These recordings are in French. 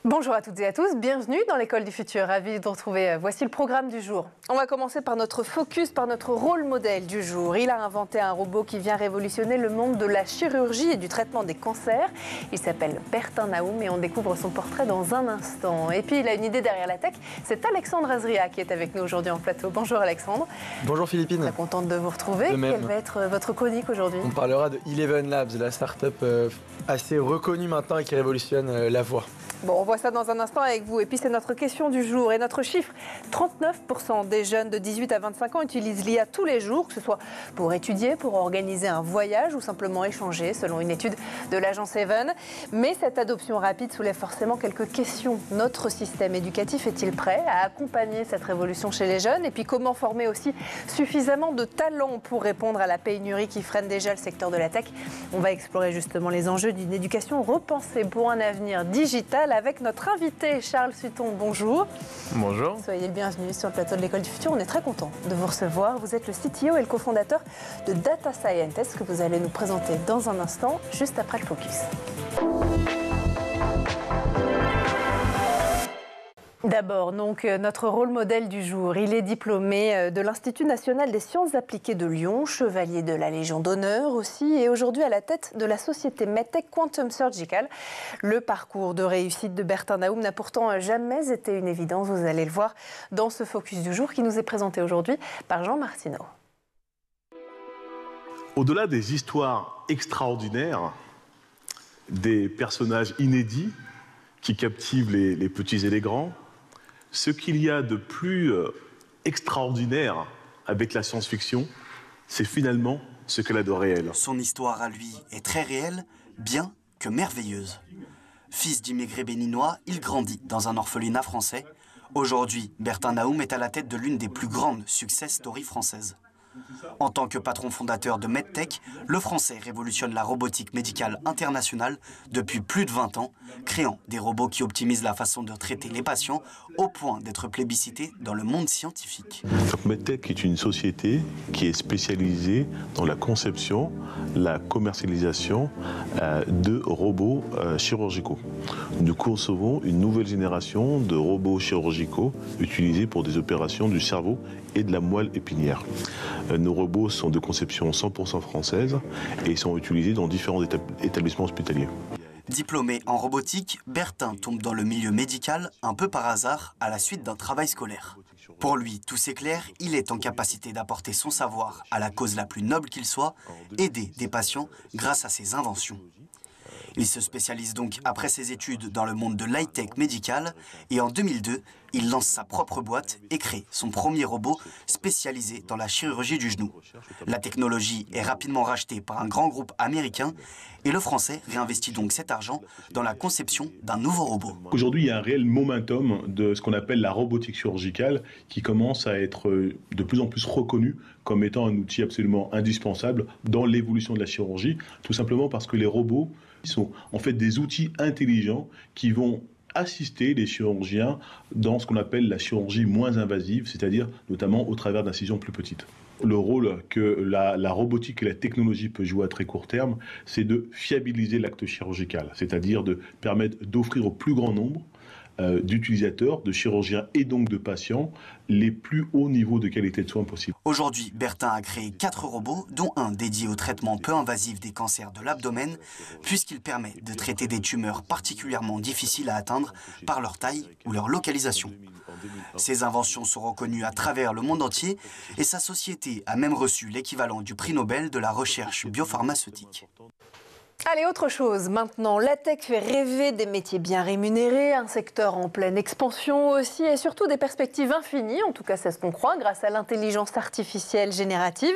Bonjour à toutes et à tous, bienvenue dans l'école du futur, ravi de vous retrouver. Voici le programme du jour. On va commencer par notre focus, par notre rôle modèle du jour. Il a inventé un robot qui vient révolutionner le monde de la chirurgie et du traitement des cancers. Il s'appelle Bertin Naoum et on découvre son portrait dans un instant. Et puis il a une idée derrière la tech, c'est Alexandre Azria qui est avec nous aujourd'hui en plateau. Bonjour Alexandre. Bonjour Philippine. Très contente de vous retrouver. Quelle va être votre chronique aujourd'hui? On parlera de Eleven Labs, la start-up assez reconnue maintenant et qui révolutionne la voie. Bon, on voit ça dans un instant avec vous. Et puis, c'est notre question du jour. Et notre chiffre, 39% des jeunes de 18 à 25 ans utilisent l'IA tous les jours, que ce soit pour étudier, pour organiser un voyage ou simplement échanger, selon une étude de l'agence Even. Mais cette adoption rapide soulève forcément quelques questions. Notre système éducatif est-il prêt à accompagner cette révolution chez les jeunes? Et puis, comment former aussi suffisamment de talents pour répondre à la pénurie qui freine déjà le secteur de la tech? On va explorer justement les enjeux d'une éducation repensée pour un avenir digital avec notre invité Charles Sutton. Bonjour. Bonjour. Soyez le bienvenu sur le plateau de l'École du Futur. On est très content de vous recevoir. Vous êtes le CTO et le cofondateur de Data Scientist que vous allez nous présenter dans un instant, juste après le focus. D'abord, donc, notre rôle modèle du jour. Il est diplômé de l'Institut national des sciences appliquées de Lyon, chevalier de la Légion d'honneur aussi, et aujourd'hui à la tête de la société MedTech Quantum Surgical. Le parcours de réussite de Bertin Naoum n'a pourtant jamais été une évidence, vous allez le voir dans ce focus du jour qui nous est présenté aujourd'hui par Jean Martineau. Au-delà des histoires extraordinaires, des personnages inédits qui captivent les petits et les grands, ce qu'il y a de plus extraordinaire avec la science-fiction, c'est finalement ce qu'elle a de réel. Son histoire à lui est très réelle, bien que merveilleuse. Fils d'immigrés béninois, il grandit dans un orphelinat français. Aujourd'hui, Bertin Naoum est à la tête de l'une des plus grandes success stories françaises. En tant que patron fondateur de MedTech, le Français révolutionne la robotique médicale internationale depuis plus de 20 ans, créant des robots qui optimisent la façon de traiter les patients au point d'être plébiscités dans le monde scientifique. Donc MedTech est une société qui est spécialisée dans la conception, la commercialisation de robots chirurgicaux. Nous concevons une nouvelle génération de robots chirurgicaux utilisés pour des opérations du cerveau et de la moelle épinière. Nos robots sont de conception 100% française et sont utilisés dans différents établissements hospitaliers. Diplômé en robotique, Bertin tombe dans le milieu médical un peu par hasard à la suite d'un travail scolaire. Pour lui, tout s'éclaire, il est en capacité d'apporter son savoir à la cause la plus noble qu'il soit, aider des patients grâce à ses inventions. Il se spécialise donc après ses études dans le monde de l'high-tech médical et en 2002, il lance sa propre boîte et crée son premier robot spécialisé dans la chirurgie du genou. La technologie est rapidement rachetée par un grand groupe américain et le Français réinvestit donc cet argent dans la conception d'un nouveau robot. Aujourd'hui, il y a un réel momentum de ce qu'on appelle la robotique chirurgicale qui commence à être de plus en plus reconnue comme étant un outil absolument indispensable dans l'évolution de la chirurgie, tout simplement parce que les robots sont en fait des outils intelligents qui vont assister les chirurgiens dans ce qu'on appelle la chirurgie moins invasive, c'est-à-dire notamment au travers d'incisions plus petites. Le rôle que la robotique et la technologie peuvent jouer à très court terme, c'est de fiabiliser l'acte chirurgical, c'est-à-dire de permettre d'offrir au plus grand nombre d'utilisateurs, de chirurgiens et donc de patients les plus hauts niveaux de qualité de soins possible. Aujourd'hui, Bertin a créé 4 robots, dont un dédié au traitement peu invasif des cancers de l'abdomen, puisqu'il permet de traiter des tumeurs particulièrement difficiles à atteindre par leur taille ou leur localisation. Ses inventions sont reconnues à travers le monde entier et sa société a même reçu l'équivalent du prix Nobel de la recherche biopharmaceutique. Allez, autre chose. Maintenant, la tech fait rêver des métiers bien rémunérés, un secteur en pleine expansion aussi et surtout des perspectives infinies. En tout cas, c'est ce qu'on croit grâce à l'intelligence artificielle générative.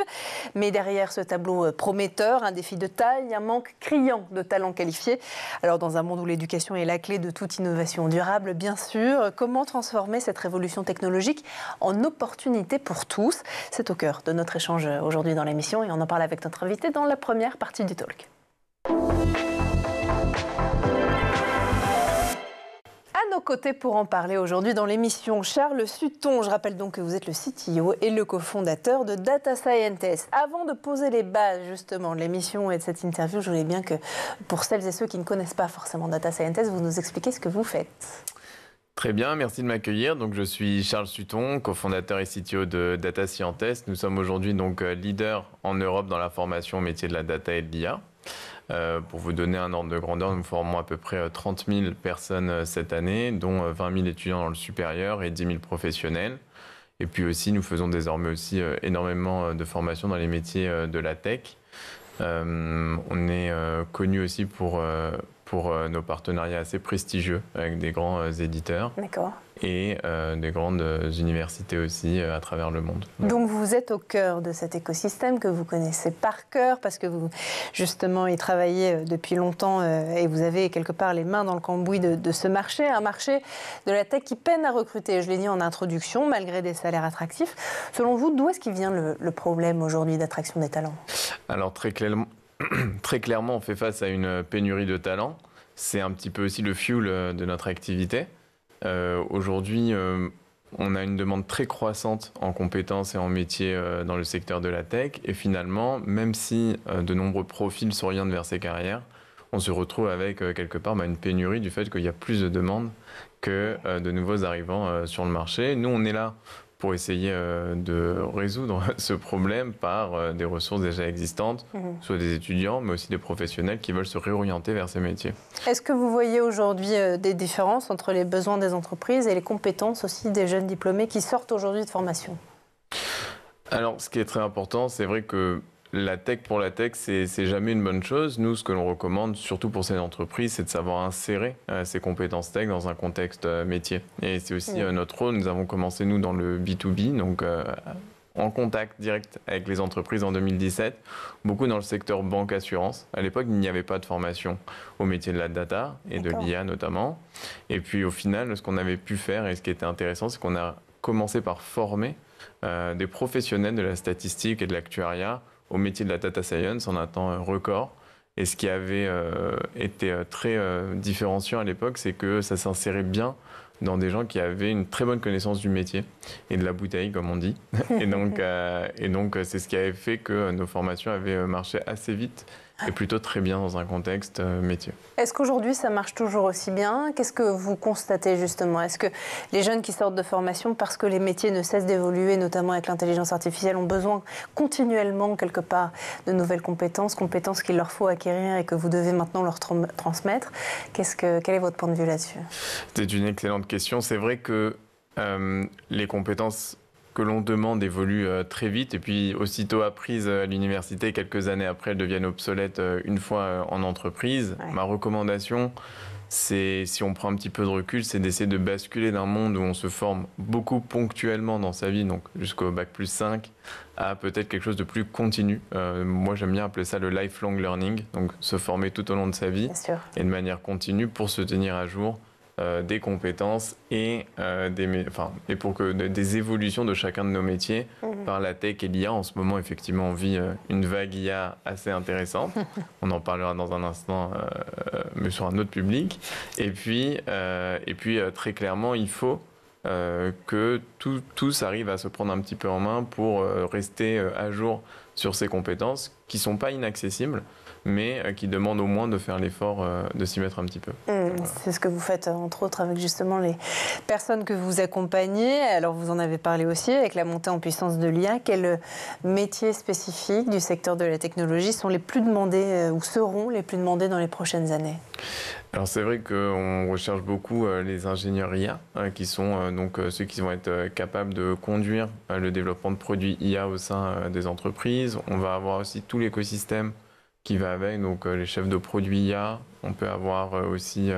Mais derrière ce tableau prometteur, un défi de taille, un manque criant de talents qualifiés. Alors, dans un monde où l'éducation est la clé de toute innovation durable, bien sûr, comment transformer cette révolution technologique en opportunité pour tous? C'est au cœur de notre échange aujourd'hui dans l'émission et on en parle avec notre invité dans la première partie du talk. À nos côtés pour en parler aujourd'hui dans l'émission, Charles Sutton. Je rappelle donc que vous êtes le CTO et le cofondateur de Data Scientist. Avant de poser les bases justement de l'émission et de cette interview, je voulais bien que pour celles et ceux qui ne connaissent pas forcément Data Scientist, vous nous expliquiez ce que vous faites. Très bien, merci de m'accueillir. Donc, je suis Charles Sutton, cofondateur et CTO de Data Scientist. Nous sommes aujourd'hui donc leader en Europe dans la formation au métier de la data et de l'IA. Pour vous donner un ordre de grandeur, nous formons à peu près 30 000 personnes cette année, dont 20 000 étudiants dans le supérieur et 10 000 professionnels. Et puis aussi, nous faisons désormais aussi énormément de formations dans les métiers de la tech. On est connu aussi pour nos partenariats assez prestigieux avec des grands éditeurs. D'accord. Et des grandes universités aussi à travers le monde. Donc vous êtes au cœur de cet écosystème que vous connaissez par cœur parce que vous justement y travaillez depuis longtemps et vous avez quelque part les mains dans le cambouis de ce marché, un marché de la tech qui peine à recruter. Je l'ai dit en introduction, malgré des salaires attractifs. Selon vous, d'où est-ce qu'il vient le problème aujourd'hui d'attraction des talents? Alors très clairement, on fait face à une pénurie de talents. C'est un petit peu aussi le fuel de notre activité. Aujourd'hui, on a une demande très croissante en compétences et en métiers dans le secteur de la tech. Et finalement, même si de nombreux profils s'orientent vers ces carrières, on se retrouve avec quelque part une pénurie du fait qu'il y a plus de demandes que de nouveaux arrivants sur le marché. Nous, on est là pour essayer de résoudre ce problème par des ressources déjà existantes, soit des étudiants, mais aussi des professionnels qui veulent se réorienter vers ces métiers. Est-ce que vous voyez aujourd'hui des différences entre les besoins des entreprises et les compétences aussi des jeunes diplômés qui sortent aujourd'hui de formation? Alors, ce qui est très important, c'est vrai que la tech pour la tech, c'est jamais une bonne chose. Nous, ce que l'on recommande, surtout pour ces entreprises, c'est de savoir insérer ces compétences tech dans un contexte métier. Et c'est aussi notre rôle. Nous avons commencé, nous, dans le B2B, donc en contact direct avec les entreprises en 2017, beaucoup dans le secteur banque-assurance. À l'époque, il n'y avait pas de formation au métier de la data et de l'IA notamment. Et puis, au final, ce qu'on avait pu faire et ce qui était intéressant, c'est qu'on a commencé par former des professionnels de la statistique et de l'actuariat au métier de la data science en un temps record. Et ce qui avait été très différenciant à l'époque, c'est que ça s'insérait bien dans des gens qui avaient une très bonne connaissance du métier et de la bouteille, comme on dit. Et donc, c'est ce qui avait fait que nos formations avaient marché assez vite et plutôt très bien dans un contexte métier. Est-ce qu'aujourd'hui, ça marche toujours aussi bien? Qu'est-ce que vous constatez justement? Est-ce que les jeunes qui sortent de formation, parce que les métiers ne cessent d'évoluer, notamment avec l'intelligence artificielle, ont besoin continuellement, quelque part, de nouvelles compétences qu'il leur faut acquérir et que vous devez maintenant leur transmettre? Quel est votre point de vue là-dessus? C'est une excellente question. C'est vrai que les compétences que l'on demande évoluent très vite et puis aussitôt apprises à l'université, quelques années après, elles deviennent obsolètes une fois en entreprise. Ouais. Ma recommandation, c'est, si on prend un petit peu de recul, c'est d'essayer de basculer d'un monde où on se forme beaucoup ponctuellement dans sa vie, donc jusqu'au bac+5, à peut-être quelque chose de plus continu. Moi, j'aime bien appeler ça le lifelong learning, donc se former tout au long de sa vie et de manière continue pour se tenir à jour des compétences et pour que des évolutions de chacun de nos métiers par la tech et l'IA. En ce moment, effectivement, on vit une vague IA assez intéressante. On en parlera dans un instant, mais sur un autre public. Et puis très clairement, il faut que tous arrivent à se prendre un petit peu en main pour rester à jour sur ces compétences qui ne sont pas inaccessibles, mais qui demandent au moins de faire l'effort de s'y mettre un petit peu. C'est ce que vous faites, entre autres, avec justement les personnes que vous accompagnez. Alors, vous en avez parlé aussi, avec la montée en puissance de l'IA. Quels métiers spécifiques du secteur de la technologie sont les plus demandés ou seront les plus demandés dans les prochaines années? Alors, c'est vrai qu'on recherche beaucoup les ingénieurs IA, qui sont donc ceux qui vont être capables de conduire le développement de produits IA au sein des entreprises. On va avoir aussi tout l'écosystème qui va avec, donc les chefs de produits IA. On peut avoir aussi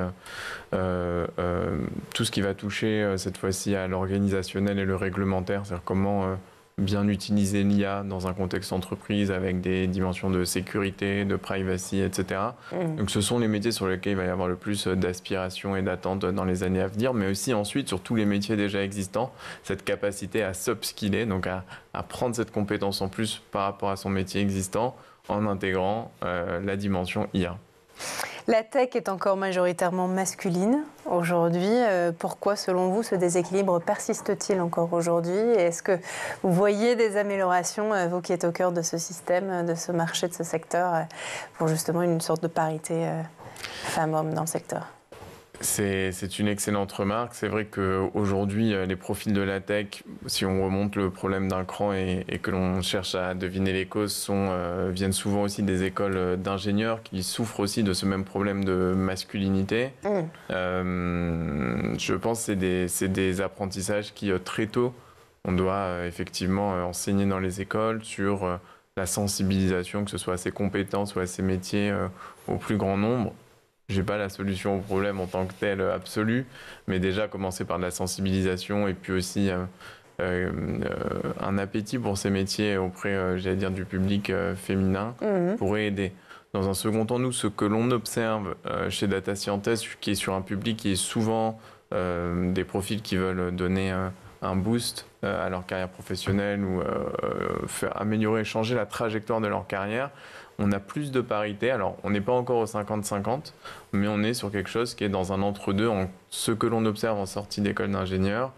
tout ce qui va toucher cette fois-ci à l'organisationnel et le réglementaire, c'est-à-dire comment bien utiliser l'IA dans un contexte entreprise avec des dimensions de sécurité, de privacy, etc. Donc ce sont les métiers sur lesquels il va y avoir le plus d'aspiration et d'attente dans les années à venir, mais aussi ensuite sur tous les métiers déjà existants, cette capacité à s'upskiller, donc à prendre cette compétence en plus par rapport à son métier existant en intégrant la dimension IA. La tech est encore majoritairement masculine aujourd'hui. Pourquoi, selon vous, ce déséquilibre persiste-t-il encore aujourd'hui? Et est-ce que vous voyez des améliorations, vous qui êtes au cœur de ce système, de ce marché, de ce secteur, pour justement une sorte de parité femmes-hommes dans le secteur? C'est une excellente remarque. C'est vrai qu'aujourd'hui, les profils de la tech, si on remonte le problème d'un cran et que l'on cherche à deviner les causes, viennent souvent aussi des écoles d'ingénieurs qui souffrent aussi de ce même problème de masculinité. Je pense que c'est des apprentissages qui, très tôt, on doit effectivement enseigner dans les écoles sur la sensibilisation, que ce soit à ces compétences ou à ces métiers, au plus grand nombre. J'ai pas la solution au problème en tant que tel absolu, mais déjà commencer par de la sensibilisation et puis aussi un appétit pour ces métiers auprès, j'allais dire, du public féminin pourrait aider. Dans un second temps, nous, ce que l'on observe chez Data Scientist, qui est sur un public qui est souvent des profils qui veulent donner un boost à leur carrière professionnelle ou faire améliorer, changer la trajectoire de leur carrière, on a plus de parité. Alors, on n'est pas encore au 50-50, mais on est sur quelque chose qui est dans un entre-deux, en ce que l'on observe en sortie d'école d'ingénieur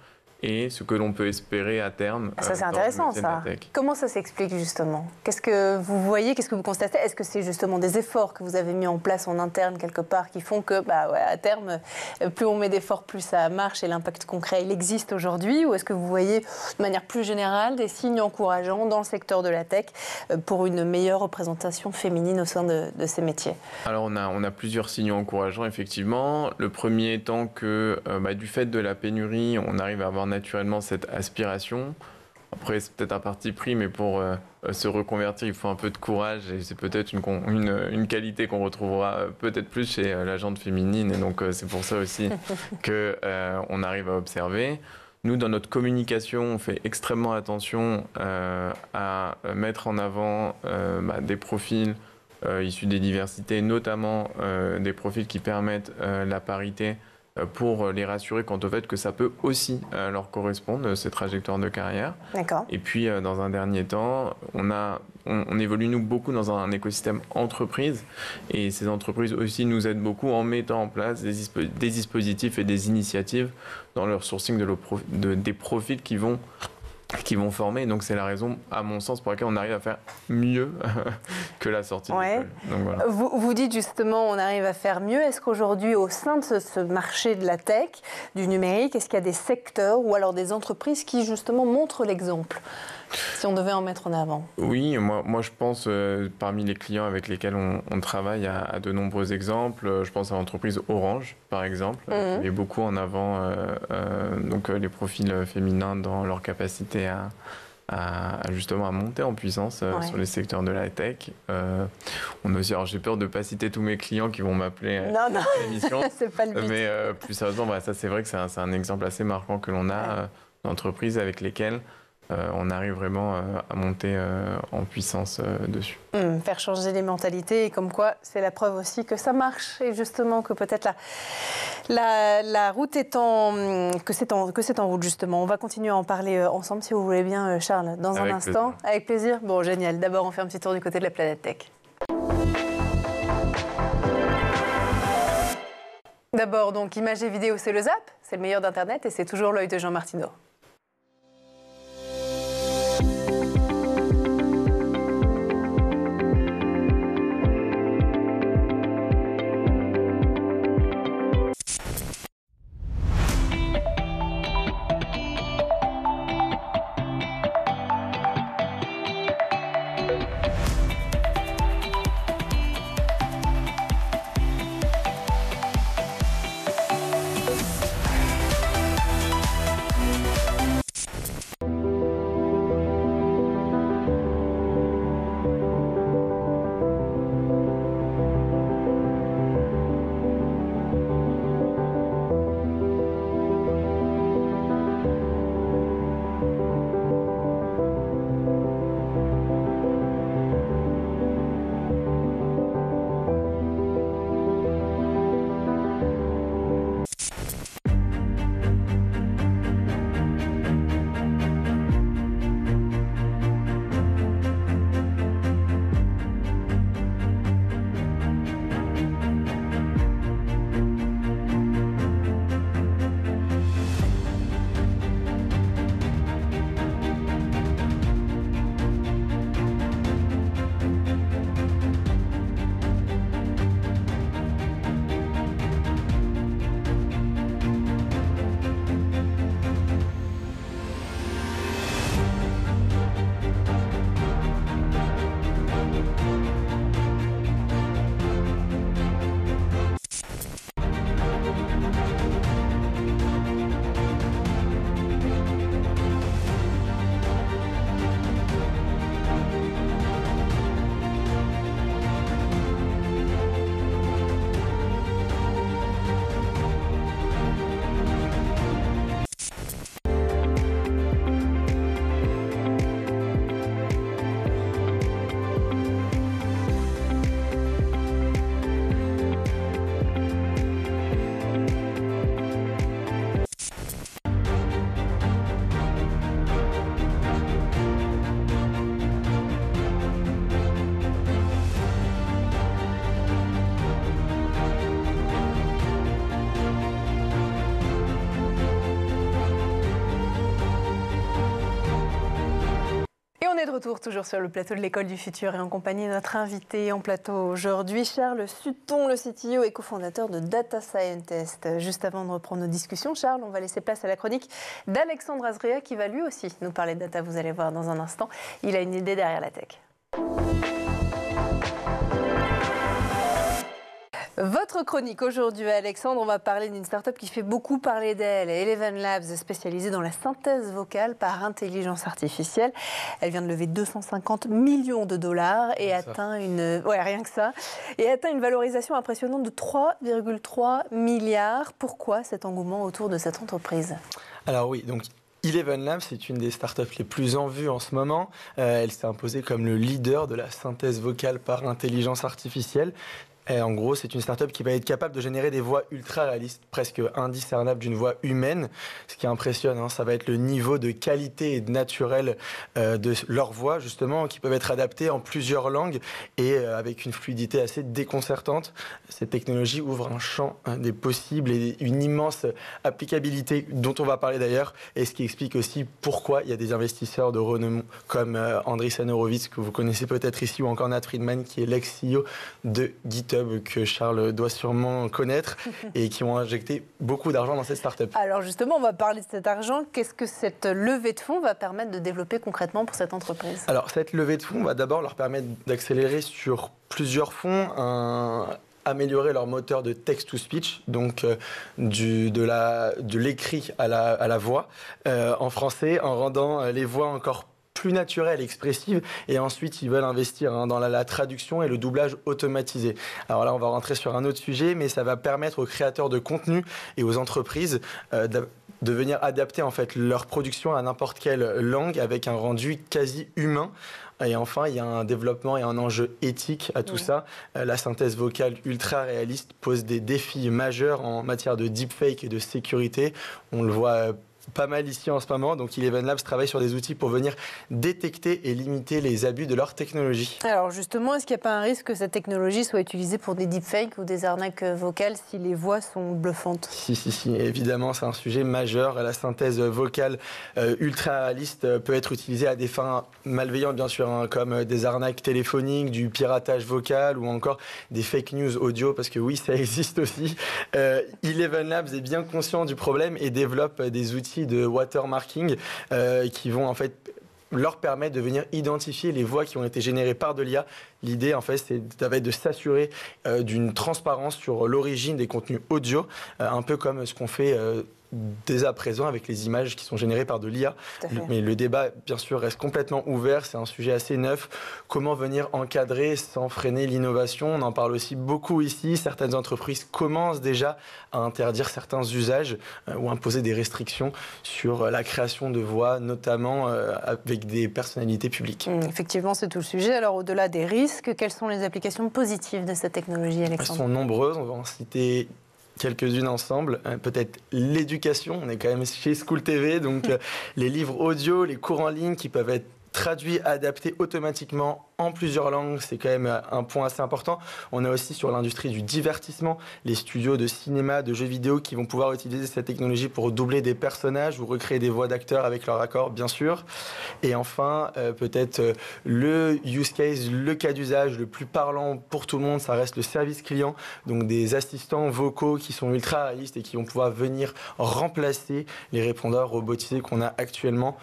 et ce que l'on peut espérer à terme. Ça, c'est intéressant, ça. Comment ça s'explique, justement? Qu'est-ce que vous voyez, qu'est-ce que vous constatez? Est-ce que c'est justement des efforts que vous avez mis en place en interne, quelque part, qui font que, à terme, plus on met d'efforts, plus ça marche et l'impact concret, il existe aujourd'hui? Ou est-ce que vous voyez, de manière plus générale, des signes encourageants dans le secteur de la tech pour une meilleure représentation féminine au sein de ces métiers? Alors, on a plusieurs signaux encourageants, effectivement. Le premier étant que, du fait de la pénurie, on arrive à avoir naturellement cette aspiration. Après, c'est peut-être un parti pris, mais pour se reconvertir, il faut un peu de courage et c'est peut-être une qualité qu'on retrouvera peut-être plus chez la gente féminine et donc c'est pour ça aussi qu'on arrive à observer. Nous, dans notre communication, on fait extrêmement attention à mettre en avant des profils issus des diversités, notamment des profils qui permettent la parité, pour les rassurer quant au fait que ça peut aussi leur correspondre, ces trajectoires de carrière. D'accord. Et puis, dans un dernier temps, on évolue, nous, beaucoup dans un écosystème entreprise. Et ces entreprises aussi nous aident beaucoup en mettant en place des dispositifs et des initiatives dans leur sourcing des profils qui vont former. Donc, c'est la raison, à mon sens, pour laquelle on arrive à faire mieux que la sortie d'école. Donc, voilà. Vous dites justement, on arrive à faire mieux. Est-ce qu'aujourd'hui, au sein de ce marché de la tech, du numérique, est-ce qu'il y a des secteurs ou alors des entreprises qui, justement, montrent l'exemple, si on devait en mettre en avant? Oui, moi je pense, parmi les clients avec lesquels on travaille, à de nombreux exemples. Je pense à l'entreprise Orange, par exemple, qui met beaucoup en avant donc, les profils féminins dans leur capacité justement à monter en puissance sur les secteurs de la tech. On a aussi, alors j'ai peur de ne pas citer tous mes clients qui vont m'appeler à l'émission. C'est pas le but. Mais plus sérieusement, ça c'est vrai que c'est un exemple assez marquant que l'on a d'entreprises avec lesquelles on arrive vraiment à monter en puissance dessus. Faire changer les mentalités, et comme quoi c'est la preuve aussi que ça marche et justement que peut-être la route est que c'est en route justement. On va continuer à en parler ensemble si vous voulez bien, Charles, dans un instant. Plaisir. Avec plaisir. Bon, génial. D'abord, on fait un petit tour du côté de la planète tech. D'abord, donc, images et vidéos, c'est le Zap, c'est le meilleur d'Internet et c'est toujours l'œil de Jean Martineau. on est de retour toujours sur le plateau de l'École du Futur et en compagnie de notre invité en plateau aujourd'hui, Charles Sutton, le CTO et cofondateur de Data Scientist. Juste avant de reprendre nos discussions, Charles, on va laisser place à la chronique d'Alexandre Azria qui va lui aussi nous parler de data, vous allez voir dans un instant. Il a une idée derrière la tech. Votre chronique aujourd'hui, Alexandre, on va parler d'une start-up qui fait beaucoup parler d'elle, Eleven Labs, spécialisée dans la synthèse vocale par intelligence artificielle. Elle vient de lever 250 millions de dollars et atteint rien que ça, et atteint une valorisation impressionnante de 3,3 milliards. Pourquoi cet engouement autour de cette entreprise ? Alors oui, donc Eleven Labs, c'est une des startups les plus en vue en ce moment. Elle s'est imposée comme le leader de la synthèse vocale par intelligence artificielle. Et en gros, c'est une startup qui va être capable de générer des voix ultra réalistes, presque indiscernables d'une voix humaine. Ce qui impressionne, ça va être le niveau de qualité et de naturel de leur voix, justement, qui peuvent être adaptées en plusieurs langues et avec une fluidité assez déconcertante. Cette technologie ouvre un champ des possibles et une immense applicabilité dont on va parler d'ailleurs, et ce qui explique aussi pourquoi il y a des investisseurs de renom comme Andreessen Horowitz, que vous connaissez peut-être ici, ou encore Nat Friedman, qui est l'ex-CEO de GitHub, que Charles doit sûrement connaître et qui ont injecté beaucoup d'argent dans cette start-up. Alors justement, on va parler de cet argent. Qu'est-ce que cette levée de fonds va permettre de développer concrètement pour cette entreprise ? Alors cette levée de fonds va d'abord leur permettre d'accélérer sur plusieurs fronts, améliorer leur moteur de text-to-speech, donc de l'écrit à la voix en français, en rendant les voix encore plus naturelle, expressive, et ensuite ils veulent investir dans la traduction et le doublage automatisé. Alors là, on va rentrer sur un autre sujet, mais ça va permettre aux créateurs de contenu et aux entreprises de venir adapter en fait leur production à n'importe quelle langue avec un rendu quasi humain. Et enfin, il y a un développement et un enjeu éthique à tout ça. La synthèse vocale ultra réaliste pose des défis majeurs en matière de deepfake et de sécurité. On le voit pas mal ici en ce moment. Donc Eleven Labs travaille sur des outils pour venir détecter et limiter les abus de leur technologie. Alors justement, est-ce qu'il n'y a pas un risque que cette technologie soit utilisée pour des deepfakes ou des arnaques vocales si les voix sont bluffantes ? Si, évidemment, c'est un sujet majeur. La synthèse vocale ultra réaliste peut être utilisée à des fins malveillantes, bien sûr, comme des arnaques téléphoniques, du piratage vocal ou encore des fake news audio, parce que oui, ça existe aussi. Eleven Labs est bien conscient du problème et développe des outils de watermarking qui vont en fait leur permettre de venir identifier les voix qui ont été générées par de l'IA. L'idée, en fait, ça va être de s'assurer d'une transparence sur l'origine des contenus audio, un peu comme ce qu'on fait dès à présent avec les images qui sont générées par de l'IA. Mais le débat, bien sûr, reste complètement ouvert. C'est un sujet assez neuf. Comment venir encadrer sans freiner l'innovation ? On en parle aussi beaucoup ici. Certaines entreprises commencent déjà à interdire certains usages ou imposer des restrictions sur la création de voix, notamment avec des personnalités publiques. Effectivement, c'est tout le sujet. Alors, au-delà des risques, quelles sont les applications positives de cette technologie, Alexandre ? Elles sont nombreuses. On va en citer quelques-unes ensemble. Peut-être l'éducation, on est quand même chez School TV, donc les livres audio, les cours en ligne qui peuvent être traduits, adaptés automatiquement en plusieurs langues, c'est quand même un point assez important. On a aussi sur l'industrie du divertissement, les studios de cinéma, de jeux vidéo qui vont pouvoir utiliser cette technologie pour doubler des personnages ou recréer des voix d'acteurs avec leur accord, bien sûr. Et enfin, peut-être le use case, le cas d'usage le plus parlant pour tout le monde, ça reste le service client, donc des assistants vocaux qui sont ultra réalistes et qui vont pouvoir venir remplacer les répondeurs robotisés qu'on a actuellement.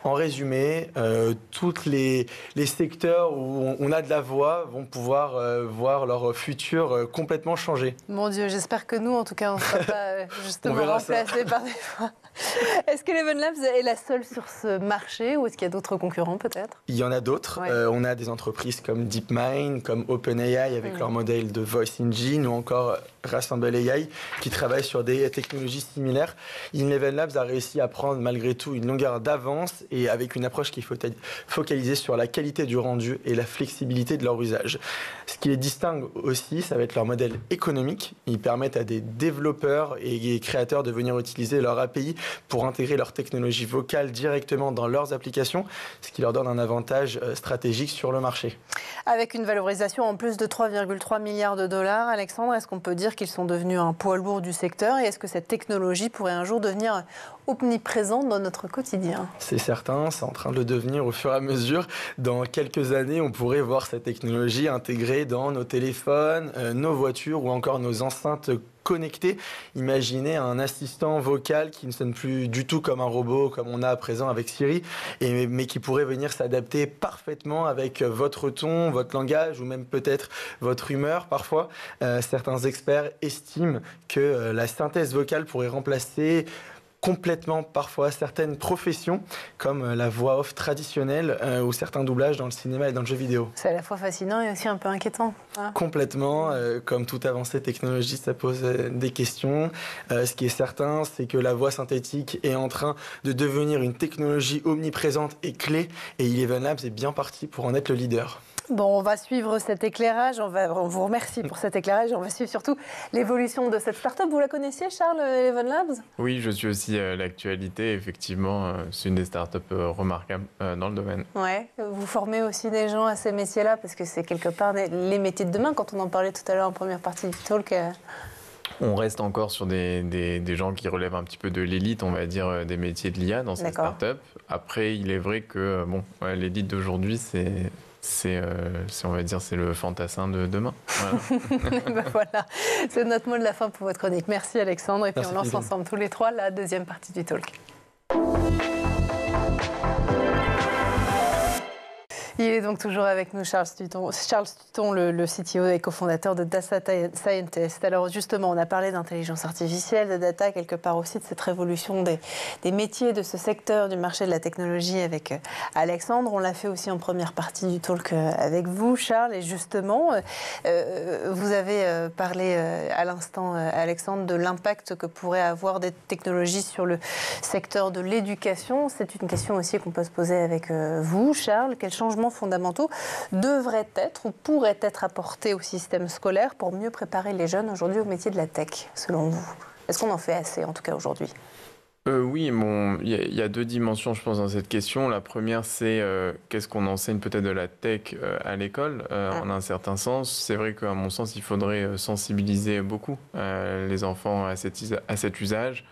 En résumé, tous les secteurs où on a de la voix vont pouvoir voir leur futur complètement changer. Mon Dieu, j'espère que nous, en tout cas, on ne sera pas justement remplacés par des voix. Est-ce que Eleven Labs est la seule sur ce marché ou est-ce qu'il y a d'autres concurrents peut-être ? Il y en a d'autres. Ouais. On a des entreprises comme DeepMind, comme OpenAI avec leur modèle de Voice Engine ou encore Rassemble AI qui travaillent sur des technologies similaires. Eleven Labs a réussi à prendre malgré tout une longueur d'avance et avec une approche qui est focalisée sur la qualité du rendu et la flexibilité de leur usage. Ce qui les distingue aussi, ça va être leur modèle économique. Ils permettent à des développeurs et créateurs de venir utiliser leur API pour intégrer leur technologie vocale directement dans leurs applications, ce qui leur donne un avantage stratégique sur le marché. Avec une valorisation en plus de 3,3 milliards de dollars, Alexandre, est-ce qu'on peut dire qu'ils sont devenus un poids lourd du secteur et est-ce que cette technologie pourrait un jour devenir omniprésente dans notre quotidien ? C'est certain. certains, c'est en train de le devenir au fur et à mesure. Dans quelques années, on pourrait voir cette technologie intégrée dans nos téléphones, nos voitures ou encore nos enceintes connectées. Imaginez un assistant vocal qui ne sonne plus du tout comme un robot, comme on a à présent avec Siri, mais qui pourrait venir s'adapter parfaitement avec votre ton, votre langage ou même peut-être votre humeur parfois. Certains experts estiment que la synthèse vocale pourrait remplacer complètement parfois certaines professions comme la voix off traditionnelle ou certains doublages dans le cinéma et dans le jeu vidéo. C'est à la fois fascinant et aussi un peu inquiétant. Hein. Complètement, comme toute avancée technologique, ça pose des questions. Ce qui est certain, c'est que la voix synthétique est en train de devenir une technologie omniprésente et clé, et Eleven Labs est bien parti pour en être le leader. Bon, on va suivre cet éclairage, on vous remercie pour cet éclairage, on va suivre surtout l'évolution de cette start-up. Vous la connaissiez, Charles, Eleven Labs ? Oui, je suis aussi l'actualité, effectivement, c'est une des start-up remarquables dans le domaine. Ouais, vous formez aussi des gens à ces métiers-là, parce que c'est quelque part les métiers de demain, quand on en parlait tout à l'heure en première partie du talk. On reste encore sur des gens qui relèvent un petit peu de l'élite, on va dire, des métiers de l'IA dans cette start-up. Après, il est vrai que l'élite d'aujourd'hui, c'est on va dire, c'est le fantassin de demain. Voilà. Ben voilà, c'est notre mot de la fin pour votre chronique. Merci Alexandre, et puis on lance ensemble tous les trois la deuxième partie du talk. Il est donc toujours avec nous, Charles Stuton, le CTO et cofondateur de Data Scientist. Alors justement, on a parlé d'intelligence artificielle, de data, quelque part aussi de cette révolution des métiers de ce secteur du marché de la technologie avec Alexandre. On l'a fait aussi en première partie du talk avec vous, Charles. Et justement, vous avez parlé à l'instant, Alexandre, de l'impact que pourraient avoir des technologies sur le secteur de l'éducation. C'est une question aussi qu'on peut se poser avec vous, Charles. Quel changement fondamentaux devraient être ou pourraient être apportés au système scolaire pour mieux préparer les jeunes aujourd'hui au métier de la tech, selon vous ? Est-ce qu'on en fait assez, en tout cas aujourd'hui ? Oui, il y a deux dimensions, je pense, dans cette question. La première, c'est qu'est-ce qu'on enseigne peut-être de la tech à l'école, en un certain sens. C'est vrai qu'à mon sens, il faudrait sensibiliser beaucoup les enfants à cet usage.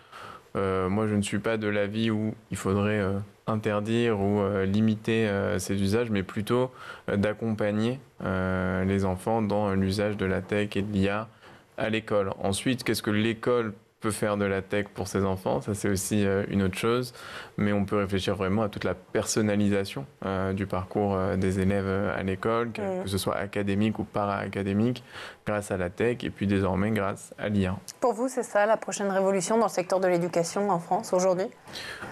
Moi, je ne suis pas de l'avis où il faudrait interdire ou limiter ces usages, mais plutôt d'accompagner les enfants dans l'usage de la tech et de l'IA à l'école. Ensuite, qu'est-ce que l'école peut faire de la tech pour ses enfants? Ça, c'est aussi une autre chose. Mais on peut réfléchir vraiment à toute la personnalisation du parcours des élèves à l'école, que ce soit académique ou para-académique, grâce à la tech et puis désormais grâce à l'IA. Pour vous, c'est ça la prochaine révolution dans le secteur de l'éducation en France aujourd'hui?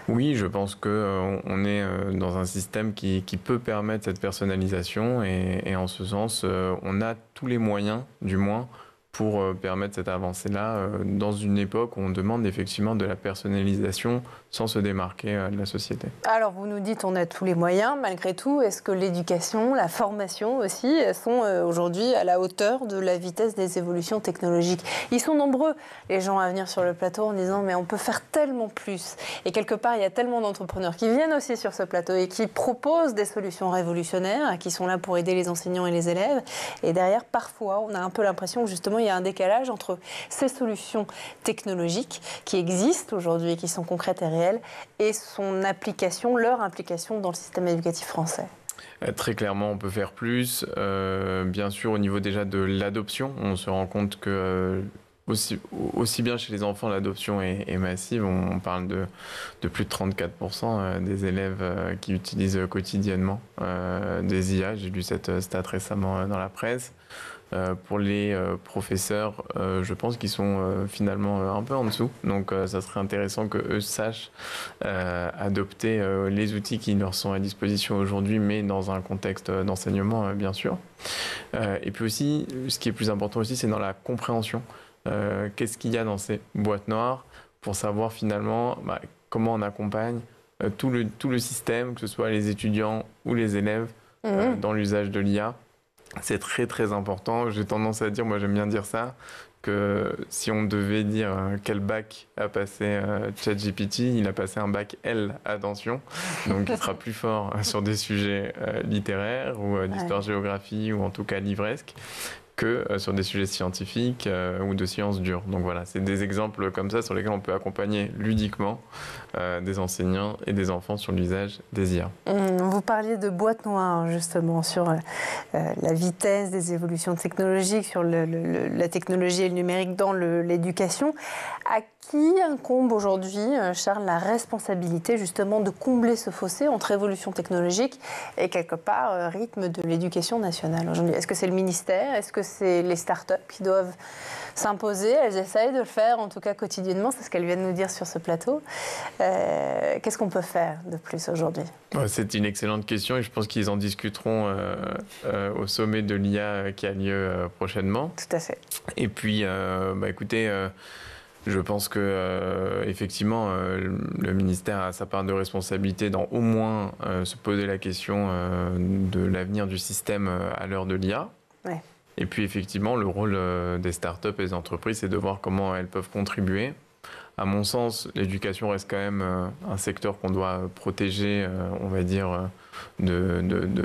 Oui, je pense qu'on est dans un système qui peut permettre cette personnalisation et en ce sens, on a tous les moyens, du moins, pour permettre cette avancée-là dans une époque où on demande effectivement de la personnalisation sans se démarquer de la société. Alors vous nous dites on a tous les moyens, malgré tout, est-ce que l'éducation, la formation aussi, sont aujourd'hui à la hauteur de la vitesse des évolutions technologiques? Ils sont nombreux, les gens à venir sur le plateau en disant mais on peut faire tellement plus. Et quelque part, il y a tellement d'entrepreneurs qui viennent aussi sur ce plateau et qui proposent des solutions révolutionnaires, qui sont là pour aider les enseignants et les élèves. Et derrière, parfois, on a un peu l'impression que justement, il y a un décalage entre ces solutions technologiques qui existent aujourd'hui et qui sont concrètes et réelles et son application, leur implication dans le système éducatif français. Très clairement, on peut faire plus. Bien sûr, au niveau déjà de l'adoption, on se rend compte que aussi bien chez les enfants, l'adoption est massive. On parle de plus de 34% des élèves qui utilisent quotidiennement des IA. J'ai lu cette stat récemment dans la presse. Pour les professeurs, je pense qu'ils sont finalement un peu en dessous. Donc ça serait intéressant qu'eux sachent adopter les outils qui leur sont à disposition aujourd'hui, mais dans un contexte d'enseignement, bien sûr. Et puis aussi, ce qui est plus important aussi, c'est dans la compréhension. Qu'est-ce qu'il y a dans ces boîtes noires pour savoir finalement comment on accompagne tout le système, que ce soit les étudiants ou les élèves, dans l'usage de l'IA. C'est très très important. J'ai tendance à dire, moi j'aime bien dire ça, que si on devait dire quel bac a passé ChatGPT, il a passé un bac L, attention. Donc il sera plus fort sur des sujets littéraires ou d'histoire-géographie ou en tout cas livresque. que sur des sujets scientifiques ou de sciences dures. Donc voilà, c'est des exemples comme ça sur lesquels on peut accompagner ludiquement des enseignants et des enfants sur l'usage des IA. Vous parliez de boîte noire justement sur la vitesse des évolutions technologiques, sur la technologie et le numérique dans l'éducation. À qui incombe aujourd'hui, Charles, la responsabilité justement de combler ce fossé entre évolution technologique et quelque part rythme de l'éducation nationale aujourd'hui? Est-ce que c'est le ministère? Est-ce que c'est les startups qui doivent s'imposer? Elles essayent de le faire, en tout cas quotidiennement, c'est ce qu'elles viennent nous dire sur ce plateau. Qu'est-ce qu'on peut faire de plus aujourd'hui? C'est une excellente question et je pense qu'ils en discuteront au sommet de l'IA qui a lieu prochainement. Tout à fait. Et puis, écoutez, je pense que effectivement, le ministère a sa part de responsabilité dans au moins se poser la question de l'avenir du système à l'heure de l'IA. Ouais. Et puis effectivement, le rôle des startups et des entreprises, c'est de voir comment elles peuvent contribuer. À mon sens, l'éducation reste quand même un secteur qu'on doit protéger, on va dire, de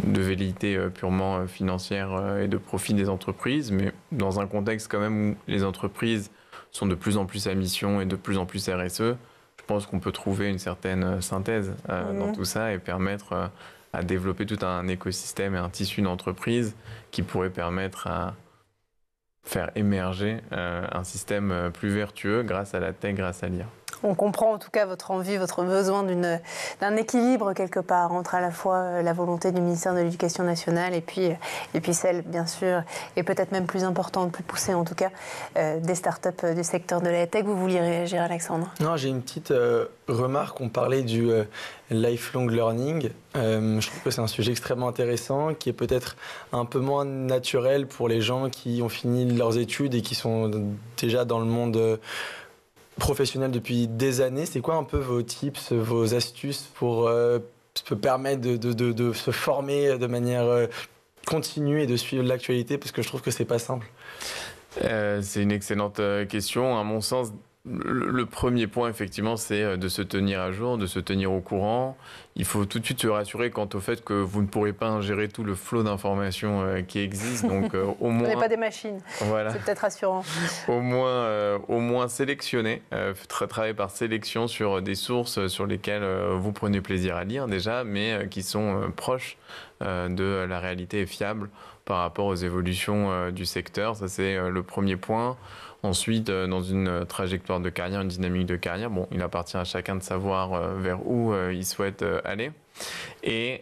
velléités purement financières et de profit des entreprises, mais dans un contexte quand même où les entreprises sont de plus en plus à mission et de plus en plus RSE, je pense qu'on peut trouver une certaine synthèse dans tout ça et permettre à développer tout un écosystème et un tissu d'entreprise qui pourrait permettre à faire émerger un système plus vertueux grâce à la tech, grâce à l'IA. On comprend en tout cas votre envie, votre besoin d'un équilibre quelque part entre à la fois la volonté du ministère de l'Éducation nationale et puis celle, bien sûr, et peut-être même plus importante, plus poussée en tout cas, des startups du secteur de la tech. Vous vouliez réagir, Alexandre? Non, j'ai une petite remarque. On parlait du lifelong learning. Je trouve que c'est un sujet extrêmement intéressant qui est peut-être un peu moins naturel pour les gens qui ont fini leurs études et qui sont déjà dans le monde professionnel depuis des années. C'est quoi un peu vos tips, vos astuces pour se permettre de se former de manière continue et de suivre l'actualité, parce que je trouve que c'est pas simple. C'est une excellente question. À mon sens, le premier point, effectivement, c'est de se tenir à jour, de se tenir au courant. Il faut tout de suite se rassurer quant au fait que vous ne pourrez pas ingérer tout le flot d'informations qui existe. Donc, au moins, vous n'avez pas des machines. Voilà. C'est peut-être rassurant. Au moins sélectionner, travailler par sélection sur des sources sur lesquelles vous prenez plaisir à lire déjà, mais qui sont proches de la réalité et fiables par rapport aux évolutions du secteur. Ça, c'est le premier point. Ensuite, dans une trajectoire de carrière, une dynamique de carrière, bon, il appartient à chacun de savoir vers où il souhaite aller. Et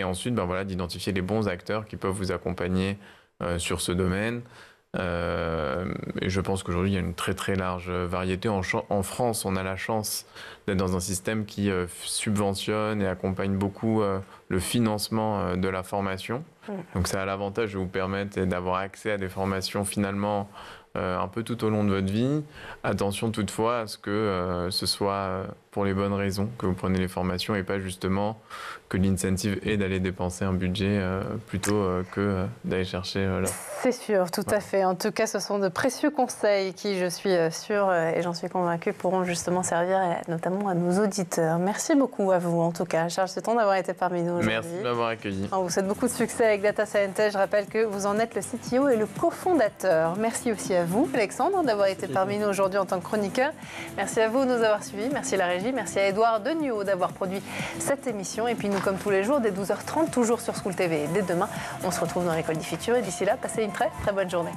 ensuite, voilà, d'identifier les bons acteurs qui peuvent vous accompagner sur ce domaine. Et je pense qu'aujourd'hui, il y a une très très large variété. En France, on a la chance d'être dans un système qui subventionne et accompagne beaucoup le financement de la formation. Donc ça a l'avantage de vous permettre d'avoir accès à des formations finalement un peu tout au long de votre vie. Attention toutefois à ce que ce soit pour les bonnes raisons que vous prenez les formations et pas justement que l'incentive est d'aller dépenser un budget plutôt que d'aller chercher là. C'est sûr, tout à fait. En tout cas, ce sont de précieux conseils qui, je suis sûre et j'en suis convaincue, pourront justement servir notamment à nos auditeurs. Merci beaucoup à vous, en tout cas, Charles Seton, d'avoir été parmi nous aujourd'hui. Merci de m'avoir accueilli. On vous souhaite beaucoup de succès avec Data Scientist. Je rappelle que vous en êtes le CTO et le cofondateur. Merci aussi à vous, Alexandre, d'avoir été parmi nous aujourd'hui en tant que chroniqueur. Merci à vous de nous avoir suivis. Merci à la régie. Merci à Édouard Deniot d'avoir produit cette émission. Et puis nous, comme tous les jours, dès 12h30, toujours sur School TV. Et dès demain, on se retrouve dans l'école du futur. Et d'ici là, passez une très très bonne journée.